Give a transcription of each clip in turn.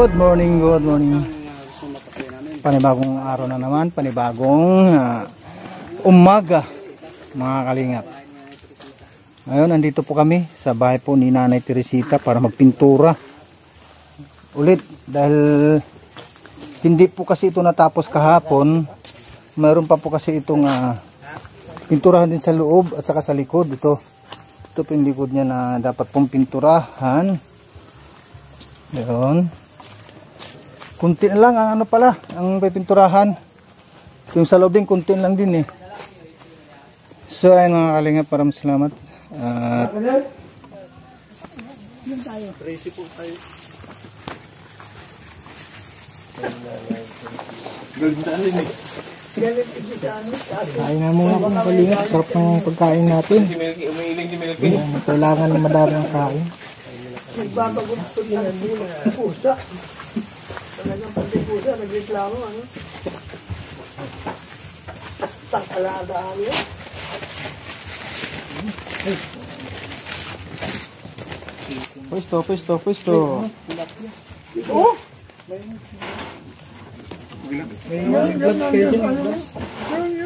Good morning, good morning. Panibagong araw na naman, panibagong umaga mga kalingap. Ngayon, nandito po kami sa bahay po ni Nanay Teresita para magpintura ulit dahil hindi po kasi ito natapos kahapon. Mayroon pa po kasi itong pinturahan din sa loob at saka sa likod. Ito po yung likod niya na dapat pong pinturahan. Meron. Kunti na lang ang ano pala, ang pipinturahan. Yung sa loob din, kunti lang din eh. So ayun mga kalingap, maraming salamat. Tracy po tayo. Kain na muna kung kalingap. Sarap ng pagkain natin. Kailangan na madami ang kain. Nagbabagot po niya ng pusa. Talagang pagkakusa, nagreklamo, ano? Astang alagaan yun. Pwesto. Oh!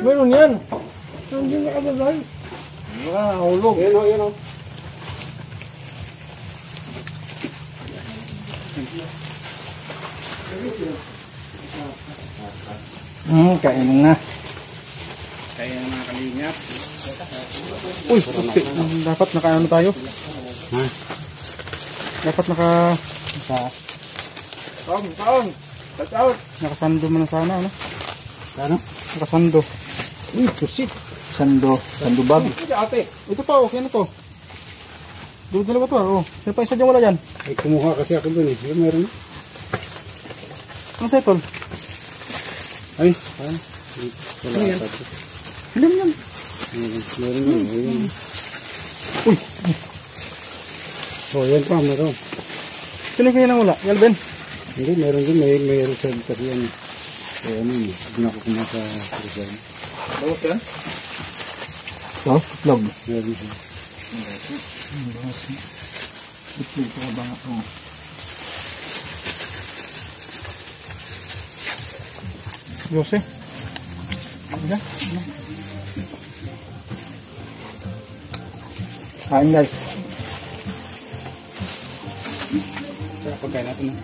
Meron yan. Hindi na kababay. Hulog. Yan o. Kain na. Kaya mga kalingap. Uy, dapat nakaano tayo? Ha? Dapat nakasando mo na sana, ano? Ano? Nakasando. Uy, pusit. Sando bag. Ito pa, okay na to. Dalawa to, oh. Sino pa isa dyan wala dyan? Ay, kumuha kasi ako dun eh. Yung meron. Ang settle? Ay, ano? Wala yan? ata. Ilan yan? Meron yun. Uy! Oh, yan pa, meron. Sino kayo nang wala? Yalben? Hindi, meron din. May center yan. Kaya ano yun. Hindi na ako kumuha sa Rizal. Bawat yan? So, itlog. Meron siya. Itlog ko ba nga? Oh. Yose? Ano? Kain guys. Saka pagkain natin na.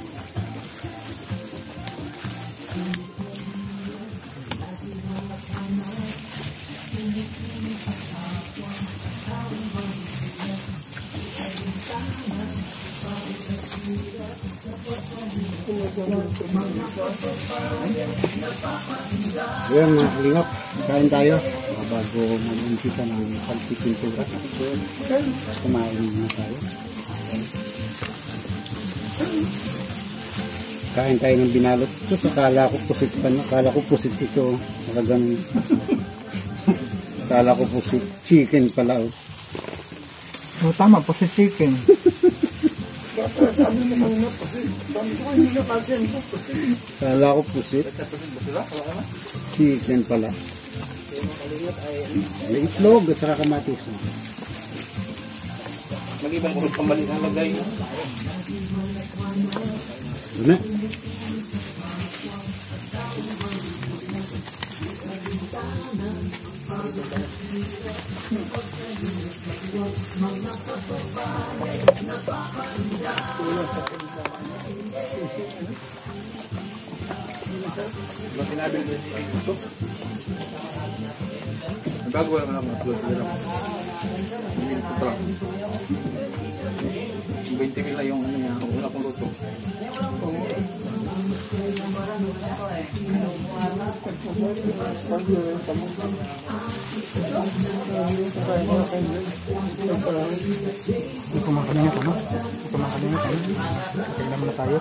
Ayan mga kalingap, kain tayo bago mag-umpisa ng pagpipintura. Kumain muna tayo. Kain tayo ng binalot. So, akala ko pusit pa na. Akala ko pusit ito. Nakaganon. Akala ko pusit. Chicken pala. Oh, tama po si chicken. Sabi naman na pusit. Sabi ko, hindi na kasi ang pusit. Akala ko pusit. Chicken pala. May itlog at saka kamatis. Mag-ibang kurot pambalik ang lagay. Doon na. Nagagawa naman ako ng plus nila. 20 mil na yung ano niya, ang una kong luto. Ito makalingat, ano? Ito makalingat, ano? Tingnan naman na tayo.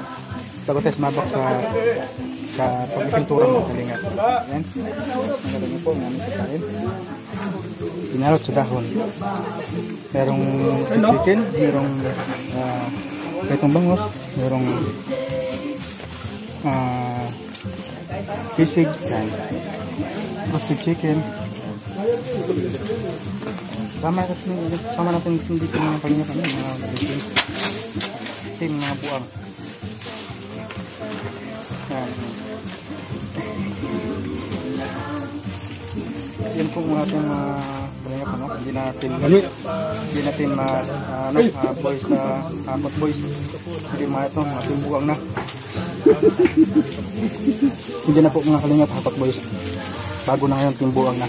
Tago tayo mabak sa pagpipintura mo kalingat. Ayan. Ang ganda niyo po, namin sa kain. Pinalot sa dahon. Merong chicken, merong itong bangos, merong sisig, roasted chicken. Sama natin dito mga kalingat, mga chicken. Ito yung mga buwang. Yun po mga ating kalingap, ano? Hindi natin boys na hapot boys. Hindi mga ito, mga timbugang na. Hindi na po mga kalingap, hapot boys. Bago na ngayon, timbugang na.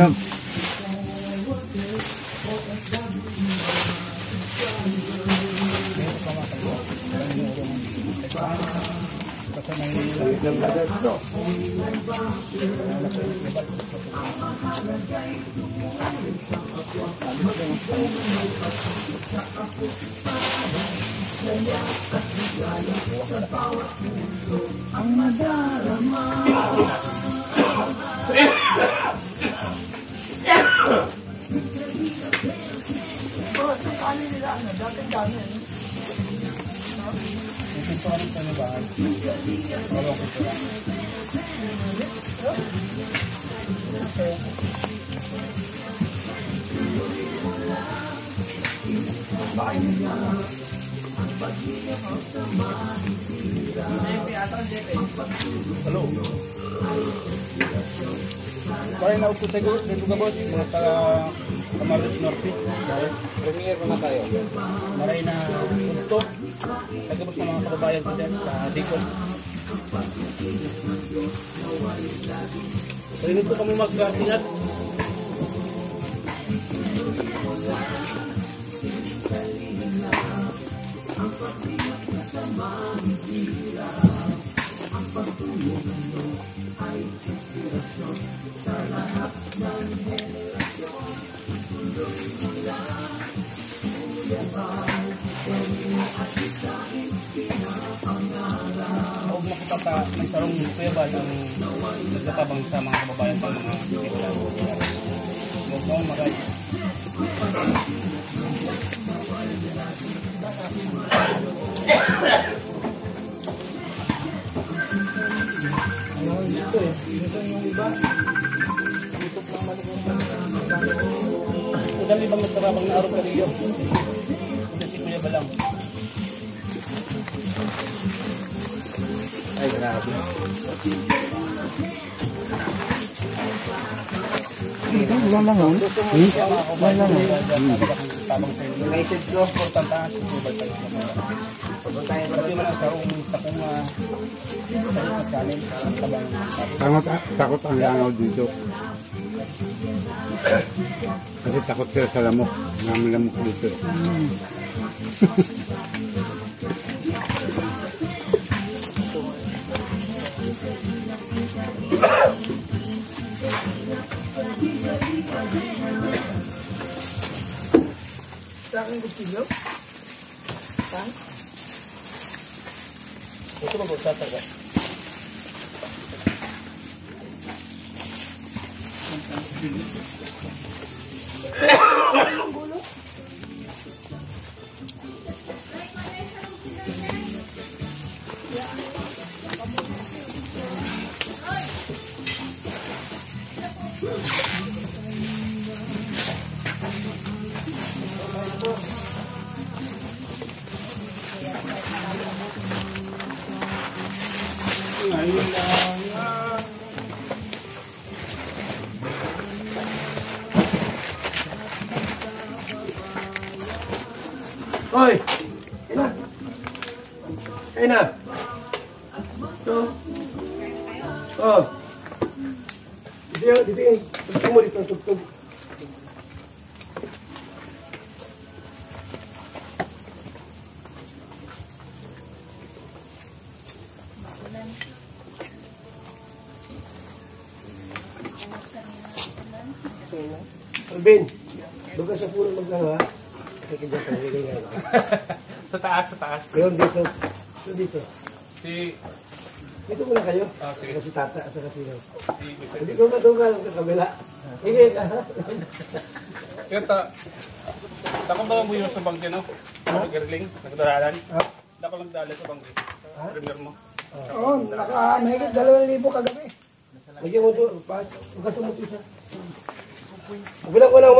Yan. Hello. Kaya na upo tayo dito ka boss, mga taga Camarines Norte. Premier naman tayo. Maray na punto. Nagabos ng mga kababayan ko dyan sa Dicon. So dito kami mag-sinat. Huwag makapata ng sarong kuyaban ang nagtatabang sa mga kababayan sa mga kaibigan. Huwag mo magay. Dito eh. Dito yung iba. Dito lang malukong. Ito dali bang nagtarabang na araw kariyo? Ito si Kuya Balang. Ay, grabe. Wala lang yun. Wala lang. United ko, importante ang susubat tayo. Pagkakita mo lang sa takong challenge sa tabang. Takot ang langaw dito. Kasi takot sila sa lamok. Namin lamok dito. Sa akin gusto Saan? Ito ba sa taga? Hoy! Kain na! Ito. Oh. Dito yun. Tugtog mo dito. Tugtog. Alvin, doon ka sa puno maglaho ha. Kaya kaya Sa taas, sa taas. Yun, dito. Dito. Si... Dito muna kayo. sige. Kasi tata at saka sino. Si Mr. Dito ka doon ka sa kabila. Sige ka. Yun, Dako ba mo yun sa bangke, no? Nag-girling, nagdaralan. Dako lang dala sa bangke. Premier mo. Oo, naka-mahigit 2,000 kagabi. Lagyan mo ito, pas. Huwag ka isa. Bilang ko lang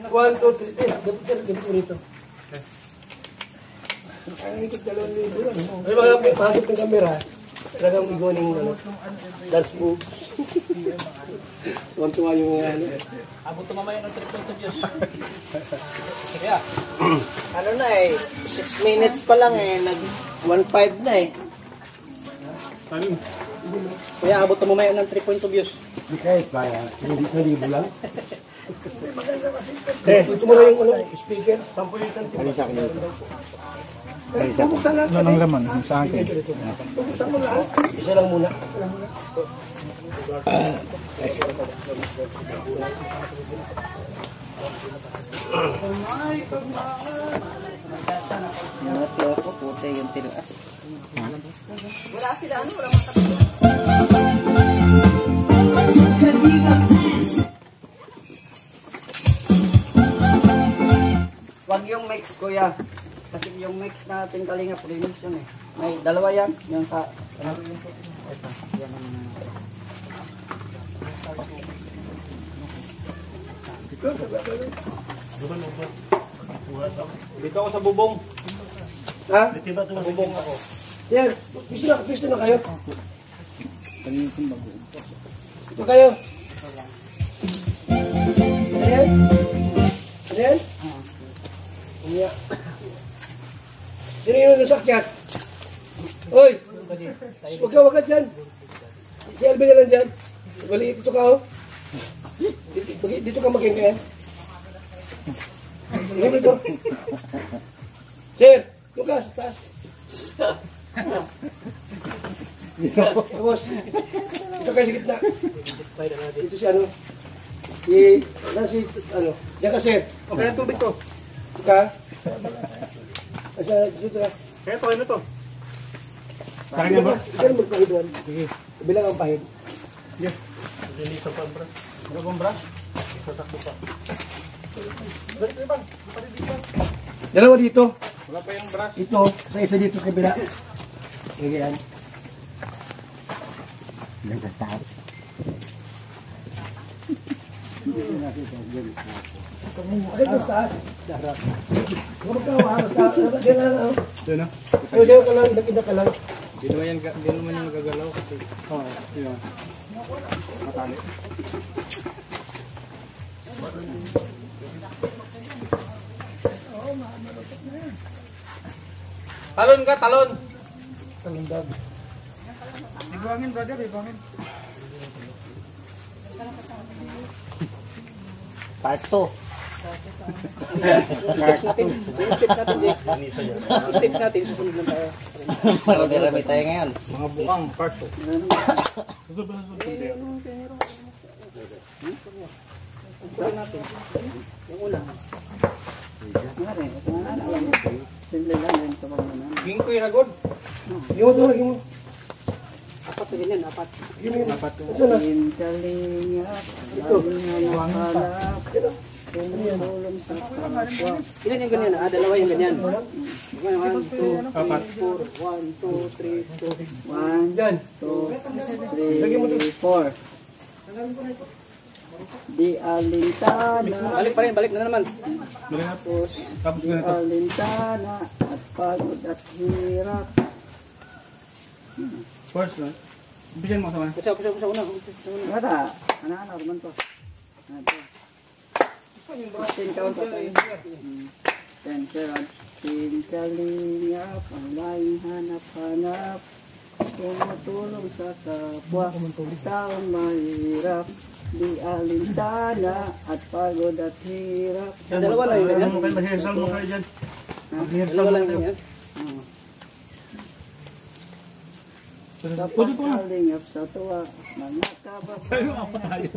1, 2, 3. Gabit mo rito. Mahigit 2,000 yan. Ay, mahigit ng kamera. Talagang igoning dance moves. Tuwan-tuwa yung Abot mamaya ng 3 years. Kaya, ano na 6 minutes pa lang nag 1.5 na Kaya abot mamaya ng 3.2 views. Di kahit ba yan? Hindi sa libo lang. Ito mo na yung speaker. 10 yung Ano sa akin? Ano ang laman sa akin? Isa lang muna. Natlo ako, puti yung tilas. Wag yung mix, kuya. Kasi yung mix natin Kalingap remix yun eh. May dalawa yan. Yung sa... Ito. Yan ang... Dito ako sa bubong. Ha? Dito sa bubong ako. Yan. Pisto na kayo. Ito kayo. Ayan. Ayan. Umiyak. Sino yung nasakyat? Oy! Huwag ka dyan. Si Alvin na lang dyan. Balik ito ka oh. Dito ka maging dito. Sir, Lucas, taas. Tapos, ito kayo sa gitna. Ito si ano. Diyan ka sir. Okay, ang tubig ko. Ika. Asa, dito na. Kaya to, ano to? Sa kanya ba? Ikaw magpahid doon. Sige. Bilang ang pahid. Yeah. Lilisa pa ang brush. Ano bang brush? Satakbo pa. Dalawa dito. Wala pa yung brush. Ito, sa isa dito sa kabila. Ganyan. Ay, ito sa taas. Huwag ka, diyan na lang. Doon na. Diyan ka lang, idak ka lang. Di naman yung nagagalaw kasi. Oo, yun. Matali. Talon ka, talon! Talon dag. Ibuangin, brother, ibuangin. Part 2. Step natin, susunod lang tayo. Marami tayo ngayon. Mga bukang, part 2. Yung una. Mare, ito nga na lang. Simple lang yan ito bang naman. Ging ko yung agod. Gimo to, gimo. Apat na ganyan, apat. Gimo. Dapat ko. Kalingap, hanap, tumulong sa kapwa. Ilan yung ganyan? Dalawa yung ganyan. 1, 2, 3, 4. 1, 2, 3, 4. Di alintana. Balik na naman. Tapos Di ganito. alintana at pagod at hirap. First, no? Bigyan mo sa Pusa una. Wala. Ano naman to? Ito. 10 count pa tayo. 10 serad. Kalingap, ang laing hanap-hanap. Tumutulong sa kapwa. Taong mahirap. Di alintana at pagod at hirap. Dalawa lang yun. Alam mo kayo, mag-rehearsal mo kayo dyan. Dalawa lang yun. Sa pagkalingap sa tuwa, mga kababayan.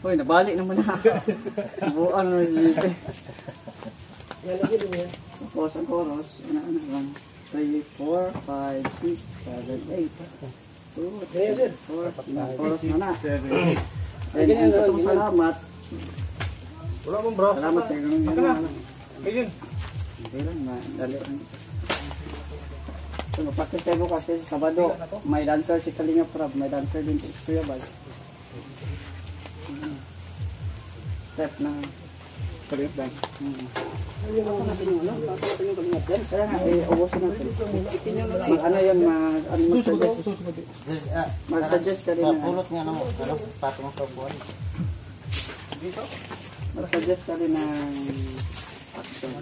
Hoy, nabalik naman na. Buwan na dito. Yan lagi din yan. Tapos ang chorus, 1, 3, 4, 5, 6, 7, 8. 2, 3, 4, chorus na na. And salamat. Wala mong bro. Salamat kayo. Ayun. Hindi lang, dali lang. So, practice tayo kasi sa Sabado, may dancer si Kalinga Prab, may dancer din si Kuya Bal. Step na Kalinga dance. Ano natin yung ano? Tapos natin yung Kalinga dance. Kaya nga, ubusin natin. Ano yun, mag-suggest ka rin na. Pulot nga naman, patong sa buwan. Mag-suggest ka rin ng action.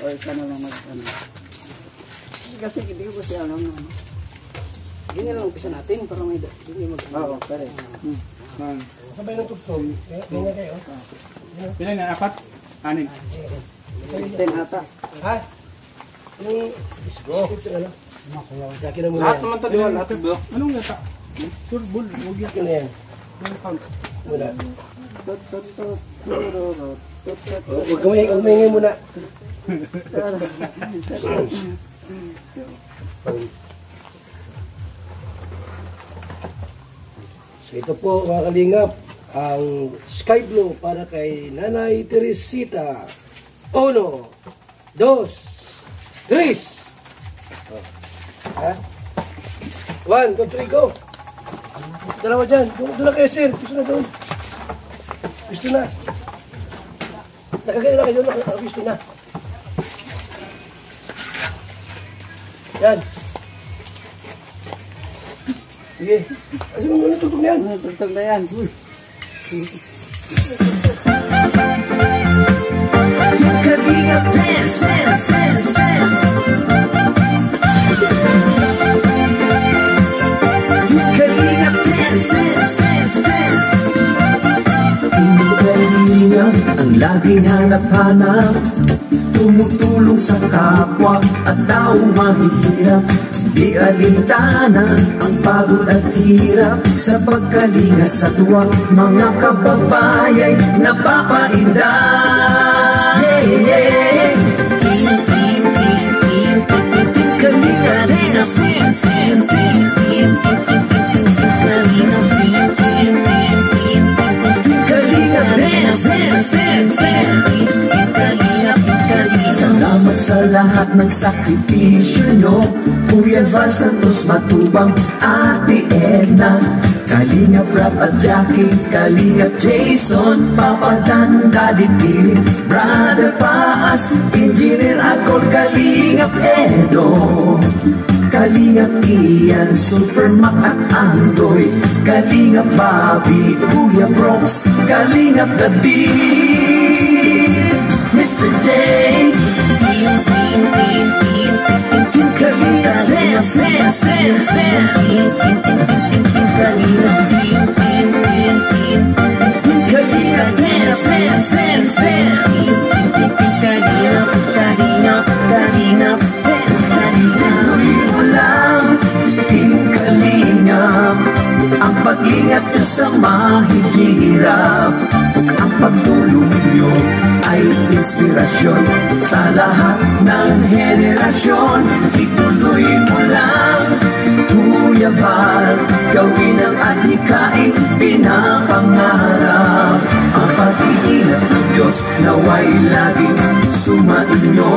O ikaw na lang mag-ano. Kasi hindi ko kasi alam na. Hindi lang umpisa natin para may hindi mag-ano. Oo, pare. Sabay ng tugtog. Ganyan kayo. Pila na, 4? 6. 16 ata. Ha? Yung script na lang. Yakin na muna Lahat yan. naman tayo, lahat tayo. Anong yata? Turbol, huwag Yakin na yan. Muna. Huwag kumingin muna. So ito po mga kalingap, ang Sky Blue para kay Nanay Teresita. 1, 2, 3. Ha? 1, 2, 3, go! Dalawa dyan. Doon na kayo, sir. Gusto na doon. Gusto na. Nakagaya na kayo doon. Gusto na. Yan. Sige. Kasi mo muna tutog na yan. Tutog na yan. Kalingap dance, dance, dance, dance. Kalingap dance, dance, dance, dance. Kalingap ang laging hanap-hanap, tumutulong sa kapwa at taong mahihirap. Di alintana ang pagod at hirap sa pagkalinga sa tuwa, mga kababayay napapainda. Hey, hey. Kalinga dance, dance, dance, Kalinga dance, dance, dance, salamat sa lahat ng sakripisyo nyo, Kuya Val Santos Matubang, Ate Edna, Kalinga Prab at Jackie, Kalinga Jason, Papa Dan, Daddy Philip, Brother Paas, Engineer Akol, Kalinga Edo, Kalinga Ian, Supermac at Andoy, Kalinga Bobby, Kuya Brooks, Kalinga David, Mr. J, Kalinga dance, dance, dance, dance. Kalinga dance, dance, dance, dance. Kalinga, Kalinga, dance, Kalinga. Mo lang, Team Kalinga, ang pag-ingat nyo sa mahihirap, ang pagtulong nyo ay inspirasyon sa lahat ng henerasyon. Ituloy mo lang, Kuya Val, gawin ang adhikaing pinapangarap. Ang pag-iingat ng Diyos naway laging sumainyo.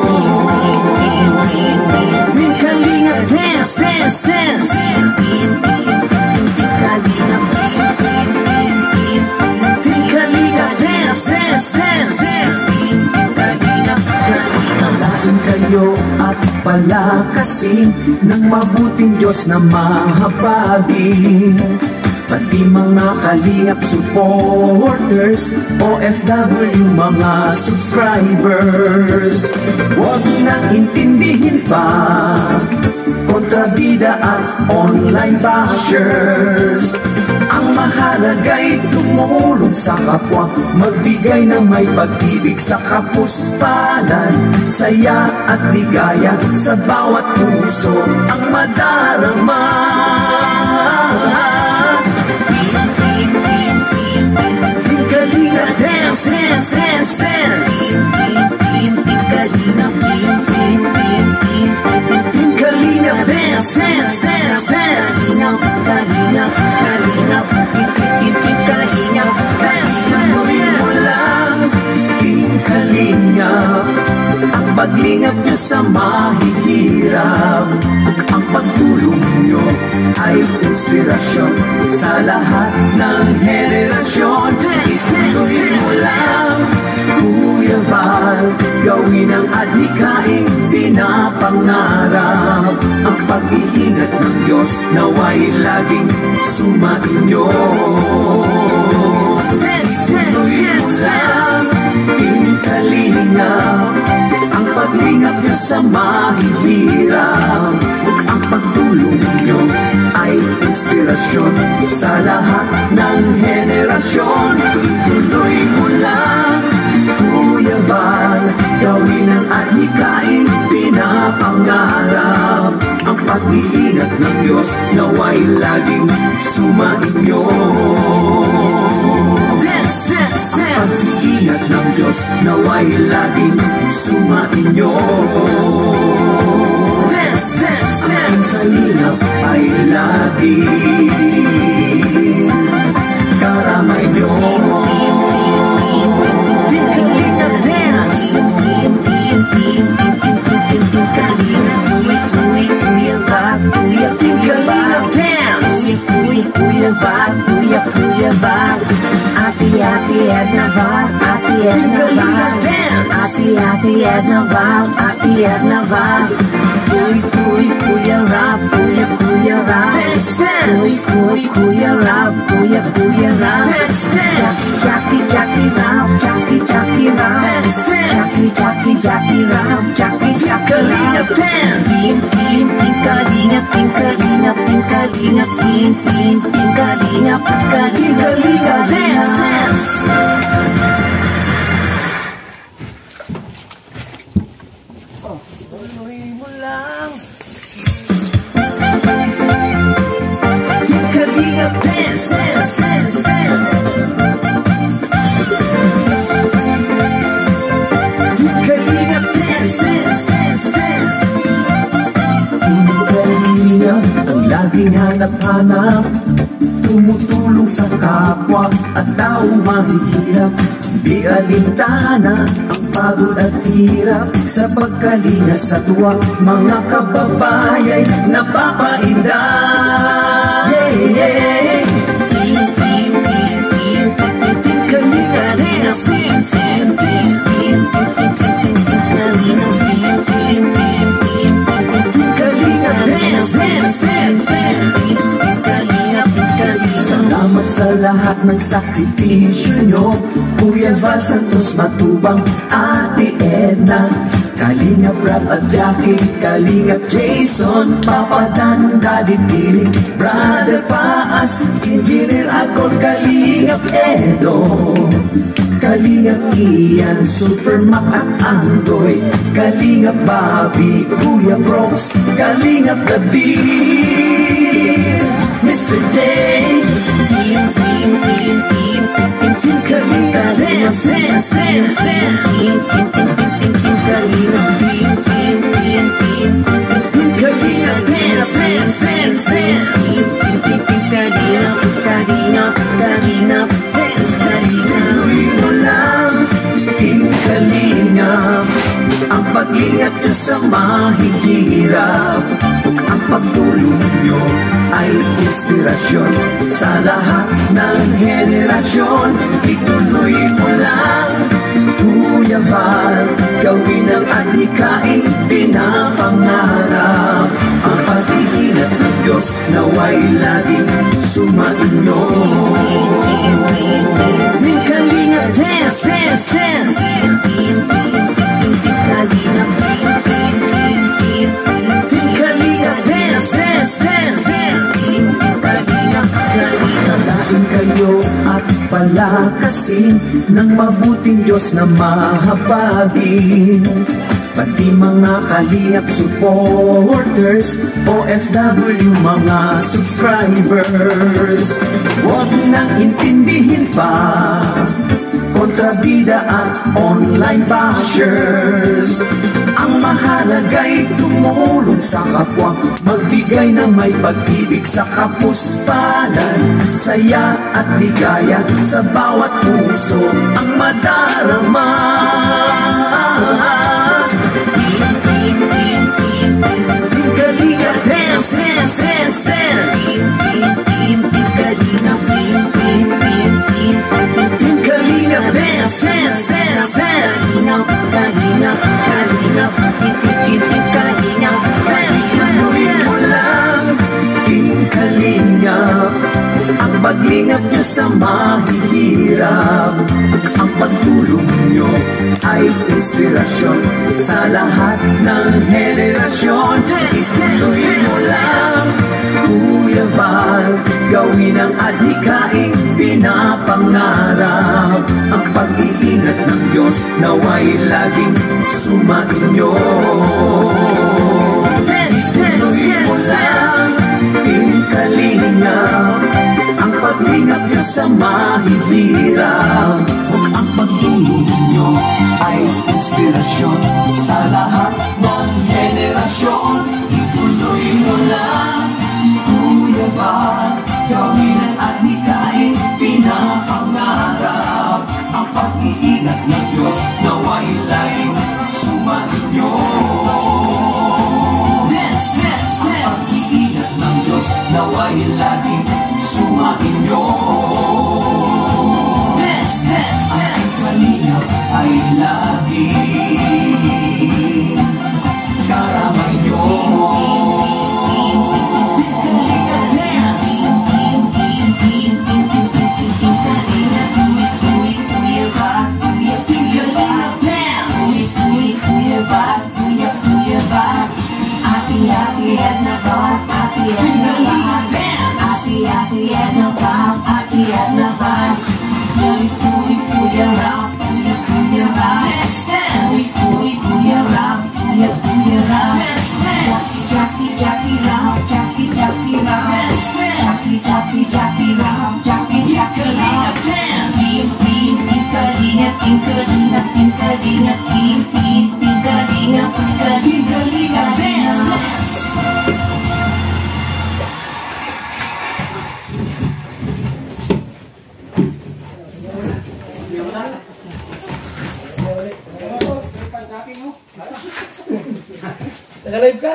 Kalinga dance, dance, dance. Kalinga dance, dance, dance, dance. Alain kayo at palakasin ng mabuting Diyos na mahabagin. Pati mga kalingap supporters, OFW mga subscribers, huwag nang intindihin pa kontrabida at online bashers. Ang mahalaga'y tumulong sa kapwa, magbigay ng may pag-ibig sa kapuspanan, saya at ligaya sa bawat puso ang madarama. Kalinga dance, dance, dance. nyo sa mahihirap. Ang pagtulong nyo ay inspirasyon sa lahat ng henerasyon. Ituloy mo lang, Kuya Val, gawin ang adhikaing pinapangarap. Ang pag-iingat ng Diyos naway laging sumainyo. Ituloy mo lang, Kalingap, ang paglingap nyo sa mahihirap. Ang pagtulong nyo ay inspirasyon sa lahat ng henerasyon. Tuloy mo lang, Kuya Val, gawin ang adhikaing pinapangarap. Ang pag-iingat ng Diyos naway laging sumainyo. Ang pag-iingat ng Diyos naway laging sumainyo. Ang kalingap ay laging karamay nyo. Kalingap dance. Kalingap dance. Kuya Val, Ati Edna Val, Kuya Rap, Kuya Rap, Kuya Rap, Jackie Rap, Jackie Rap, Kalingap dance. Kalingap dance. Tuloy mo lang. Kalingap dance, dance, dance, dance. Kalingap dance, dance, dance, dance. Kalingap ang laging hanap-hanap, tumutulong sa kapwa at tao mahihirap. Di alintana ang pagod at hirap, sa pagkalinga sa tuwa mga kababayay napapainda. Kalingap dance, Kalingap dance. Salamat sa lahat ng sakripisyo nyo, Kuya Val Santos Matubang, Ate Edna, Kalingap Rap at Jackie, Kalingap Jason, Papa Dan, Daddy Piling, Brother Paas, Engineer Akon, Kalingap Edo, Kalingap Ian, Super Mac at Andoy, Kalingap Bobby, Kuya Brooks, Kalingap David, Mr. J, Kalingap dance, dance, dance, dance. Kalingap dance, dance, dance, dance. Kalingap dance, tuloy mo lang, Kalingap, ang pag-ingat nyo sa mahihirap. Ang pagtulong nyo ay inspirasyon sa lahat ng henerasyon. Ituloy mo lang, Kuya Val, gawin ang adhikaing pinapangarap. Ang pag-iingat ng Diyos naway laging sumainyo. Kalingap dance, dance, dance. Kalingap dance, dance, dance, dance. Kalain kayo at palakasin ng mabuting Diyos na mahabagin. Pati mga Kalingap supporters, OFW mga subscribers, huwag nang intindihin pa kontrabida at online bashers. Ang mahalaga'y tumulong sa kapwa, magbigay ng may pag-ibig sa kapuspanan, saya at ligaya sa bawat puso ang madarama. sa mahihirap. Ang pagtulong nyo ay inspirasyon sa lahat ng henerasyon. Ituloy mo lang, Kuya Val, gawin ang adhikaing pinapangarap. Ang pag-iingat ng Diyos naway laging sumainyo. Ituloy mo lang, Kalingap, ang pag-ingat nyo sa mahihirap. Ang pagtulong nyo ay inspirasyon sa lahat ng henerasyon. Ituloy mo lang, Kuya Val, gawin ang adhikaing pinapangarap. Ang pag-iingat ng Diyos naway laging sumainyo. Naway laging sumainyo. Ang kalingap ay laging karamay nyo. Kalingap dance. Kuya Val, Kalingap dance. Kuya Val, Kuya Val. Ati-ati at nabat, ati at nabat. Ati at nabat, ati at nabat. Kuya Rap, Kuya Rap. Kuya Rap, Kuya Rap. Jackie Rap, Jackie Rap. Jackie Rap, Jackie Rap. Team, Kalingap, Kalingap, Kalingap, Team, Kalingap, Kalingap, dance. Naka-live ka?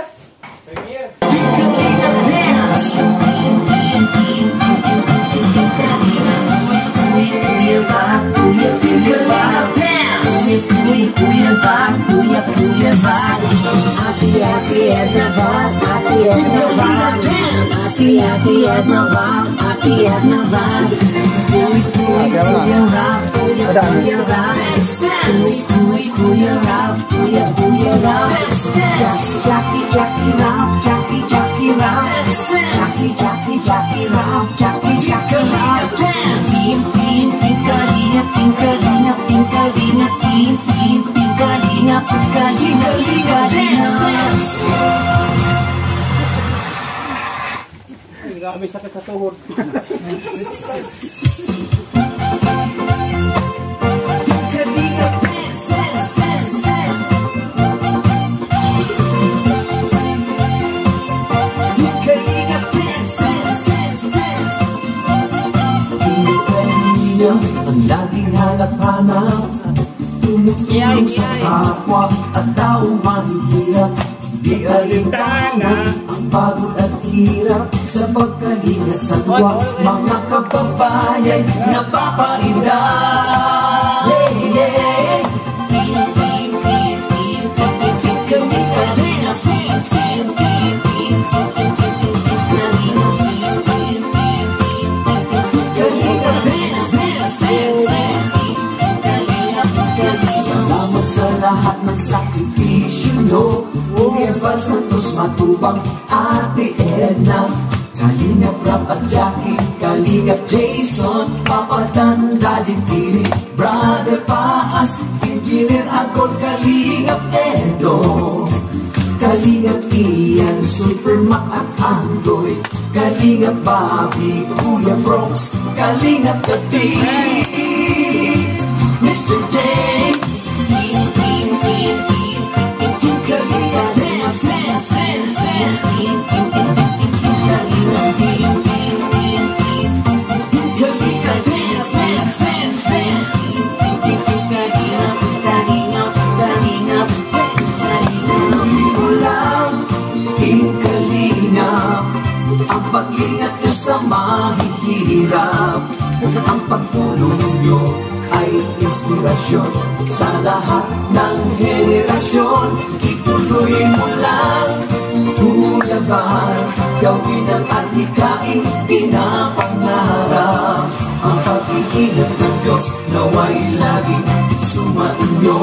Jackie Rap, Jackie Rap. Team, Kalingap, Kalingap, dance. Grabe sakit sa tuhod. Kalingap, dance. Ang laging hanap-hanap, tumutulong sa kapwa at taong mahihirap. Di alintana ang pagod at hirap sa pagkalinga sa tuwa. Mga kababayan napapainda. Salamat sa lahat ng sakripisyo nyo. Kuya Val Santos Matubang, Ate Edna, Kalingap Rap at Jackie, Kalingap Jason, Papa Dan, Daddy Pili, Brother Paas, Engineer Agol, Kalingap Edo, Kalingap Ian, Super Mac at Andoy, Kalingap Bobby, Kuya Brooks, Kalingap Kati, Mr. J, Kalingap dance. Ang pag-ingat nyo sa mahihirap, ang pagtulong nyo ay inspirasyon sa lahat ng henerasyon. Ituloy mo lang, Kuyaban, gawin ang adhikain pinapangarap. Ang pag-iingat ng Diyos naway laging sumainyo.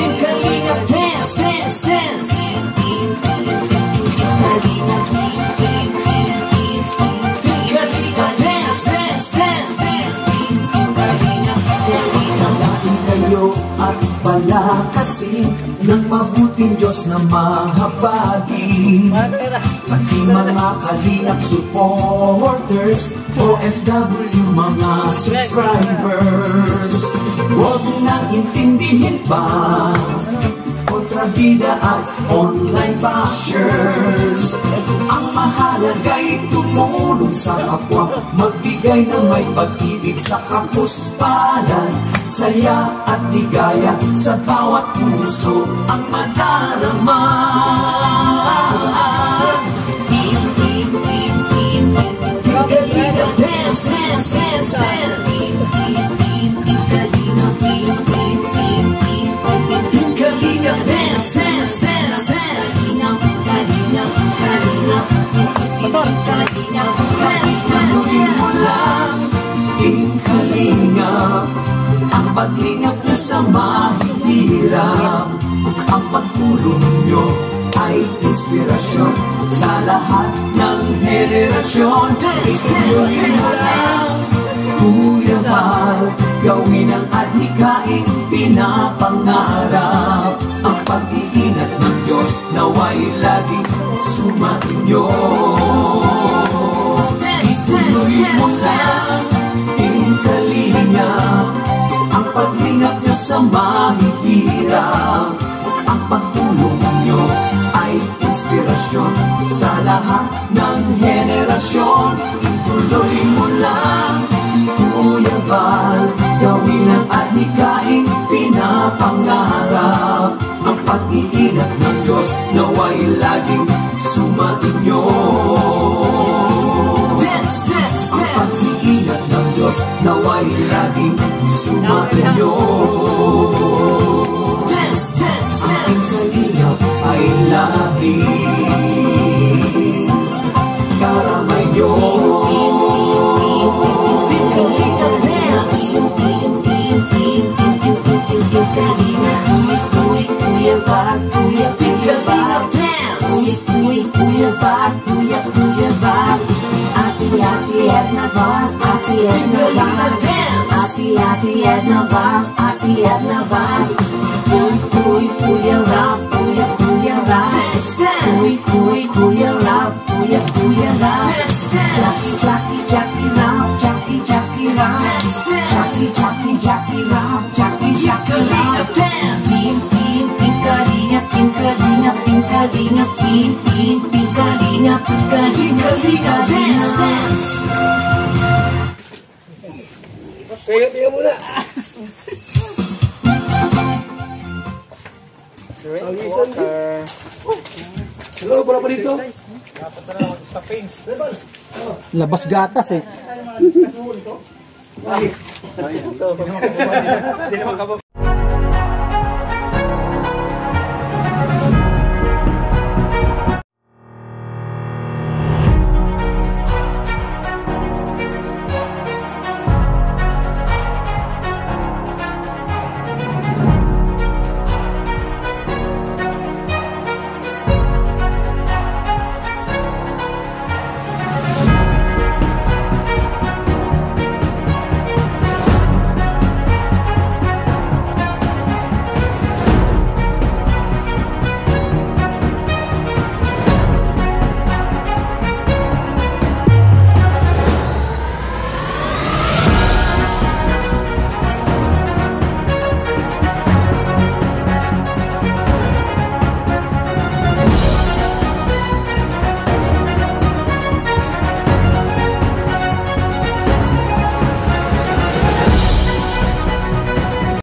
Kalinga dance, dance, dance. Kalinga dance, dance, dance. Hanapin kayo at palakasin ng mabuting Diyos na mahabagin. Pati mga kalingap supporters, OFW mga subscribers. Huwag nang intindihin pa kontrabida at online bashers. Ang mahalaga'y tumulong sa kapwa, magbigay ng may pag-ibig sa kapuspanan, saya at ligaya sa bawat puso ang madarama. Kalinga dance, dance, dance, dance. Kalinga dance, dance, dance, dance. Tuloy mo lang, Kalingap, ang paglingap nyo sa mahihirap. Ang pagtulong nyo ay inspirasyon sa lahat ng henerasyon. Tuloy mo lang, Kuya Val, gawin ang adhikain pinapangarap. Ang pag-iingat ng Diyos naway laging sumainyo. Ituloy mo lang, Kalingap, ang paglingap nyo sa mahihirap. Ang pagtulong nyo ay inspirasyon sa lahat ng henerasyon. Ituloy mo lang, Kuya Val, gawin ang adhikain pinapangarap. Ang pag-iingat ng Diyos naway laging sumainyo. Dance, dance, dance. Ang pag-iingat ng Diyos naway laging sumainyo. Dance, dance, dance. Ang kalingap ay laging karamay nyo. Tingnan muna. Ang isang hello, para pa dito. Labas gatas eh. Hindi naman